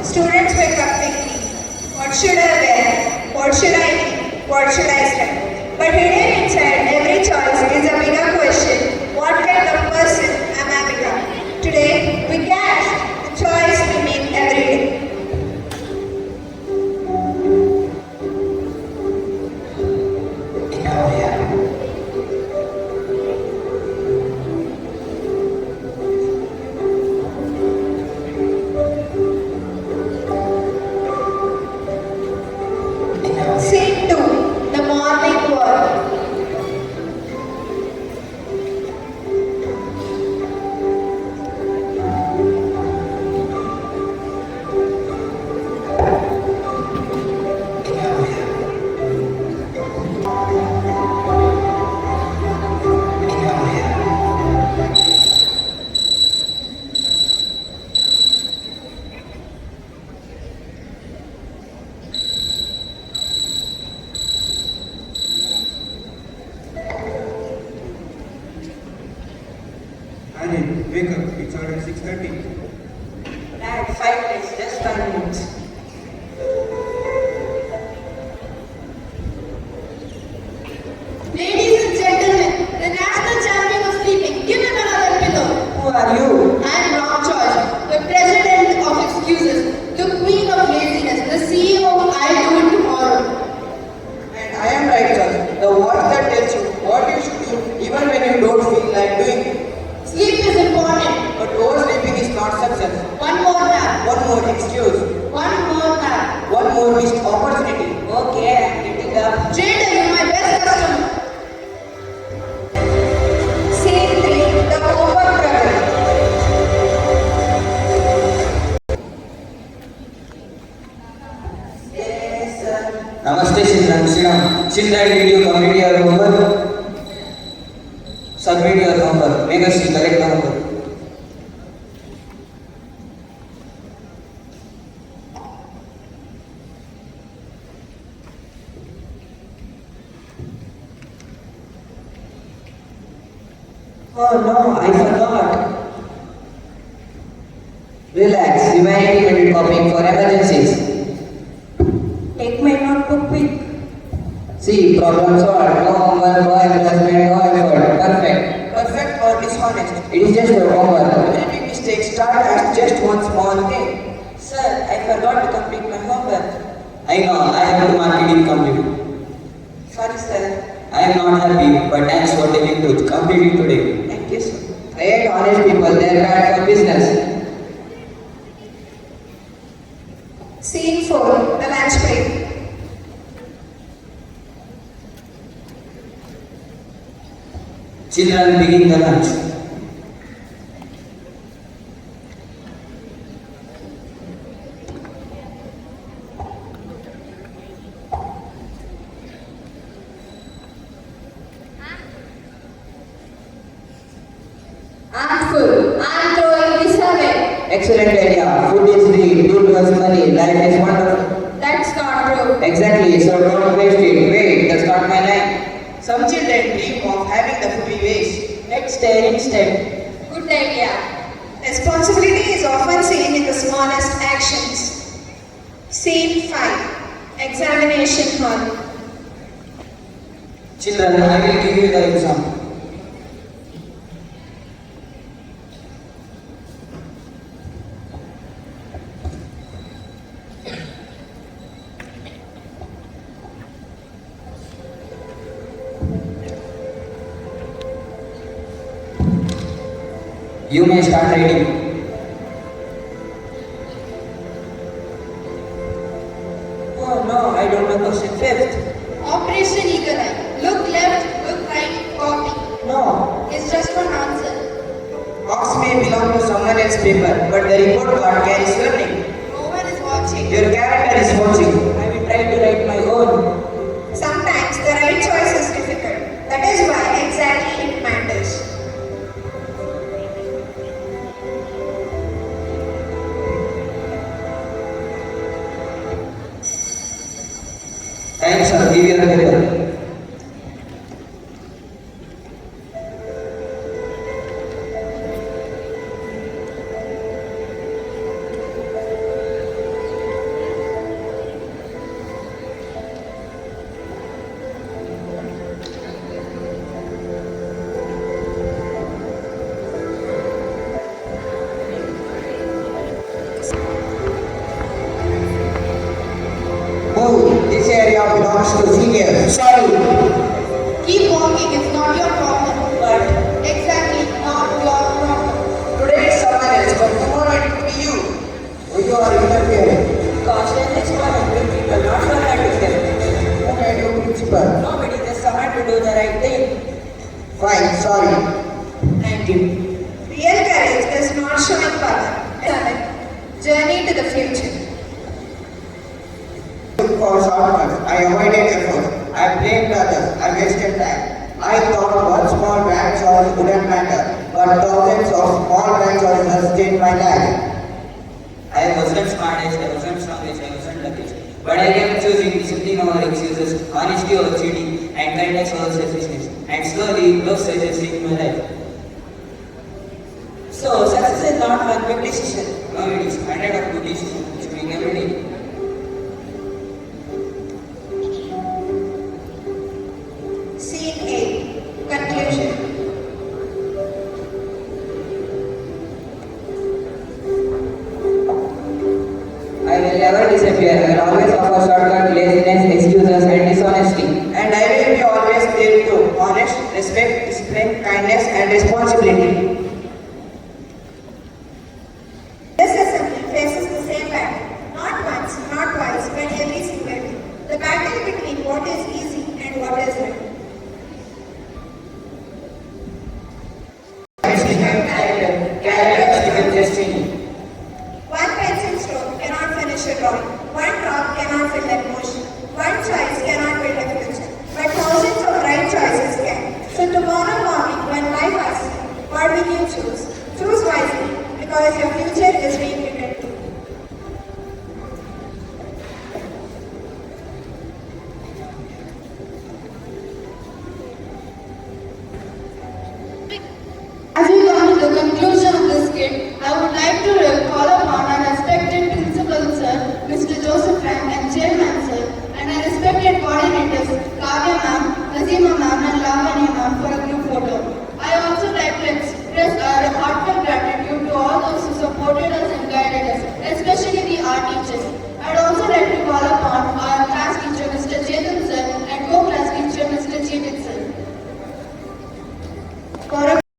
Students wake up thinking, what should I wear? What should I eat? What should I study? But hidden inside every choice is a bigger question. What kind of person am I becoming? Today, we cast the choice we make every day. Scene 2. The morning walk. Anil, wake up. It's already 6:30. Dad, 5 minutes, just 5 minutes. Ladies and gentlemen, the national champion of sleeping, give him another pillow. Who are you? I am wrong choice, the president of excuses, the queen of laziness, the CEO of I'll do it tomorrow. And I am right, sir. The watch that tells you what you should do even when you don't feel like doing it. Sleep is important. But oversleeping is not success. One more nap. One more excuse. One more nap. One more missed opportunity. Okay, I'm getting up. Trader, you're my best customer. Scene 3. The homework problem. Yes, sir. Namaste, Shindran. Shindran, did you complete your homework? Submit your homework. Make us correct the homework. Oh no, I forgot. Relax. Humanity will be copying for emergencies. Take my notebook quick. See, problem solved. No homework, no embarrassment, no effort. Perfect. Perfect or dishonest? It is just your homework. Every mistake starts as just one small thing. Sir, I forgot to complete my homework. I know. I have to mark it incomplete. Sorry, sir. I am not happy, but thanks for telling truth. Complete it today. Thank you, sir. I hate honest people. They are bad for business. Scene 4. The lunch break. Children begin the lunch. I'm full. I'm throwing this away. Excellent idea. Food is free. Food was money. Life is wonderful. That's not true. Exactly. So don't waste it. Wait, that's not my line. Some children dream of having the food we waste. Let's stare instead. Good idea. Responsibility is often seen in the smallest actions. Scene 5. Examination hall. Children, I will give you the exam. You may start writing. Oh no, I don't know question 5th. Operation Eagle Eye. Look left, look right, copy. No. It's just one answer. Box may belong to someone else's paper, but the report card carries your name. No one is watching. Your character is watching. I will try to write my own. Sometimes the right choice is difficult. That is why exactly it matters. Time, sir. Give your paper. Move. This area belongs to seniors. Sorry. Keep walking, it's not your problem. But Exactly, not your problem. today is someone else, but tomorrow it could be you. You are interfering. Caution is for helping people, not for hurting them. Who made you principal? Nobody just someone to do the right thing. Fine, sorry. Thank you. Real courage is not showing power. 7. Journey to the future. For shortcuts, I avoided effort. I blamed others. I wasted time. I thought one small bad choice wouldn't matter, but thousands of small bad choices changed my life. I wasn't smartest, I wasn't strongest, I wasn't luckiest. But I kept choosing discipline over excuses, honesty over cheating, and kindness over selfishness. And slowly, love started saving my life. So, success is not one big decision. No, it is 100 of good decisions which we make every day. Scene 8. Conclusion. I will never disappear. I will always offer shortcut, laziness, excuses, and dishonesty. And I will be always there too. Honest, respect, discipline, kindness, and responsibility. This assembly faces the same battle. Not once, not twice, but every single day. The battle between what is easy and what is right. Character become destiny. One pencil stroke cannot finish a drawing. One drop cannot fill emotion. One choice cannot build a future. But thousands of right choices can. So tomorrow morning when life asks you, what will you choose? Choose wisely because your future is being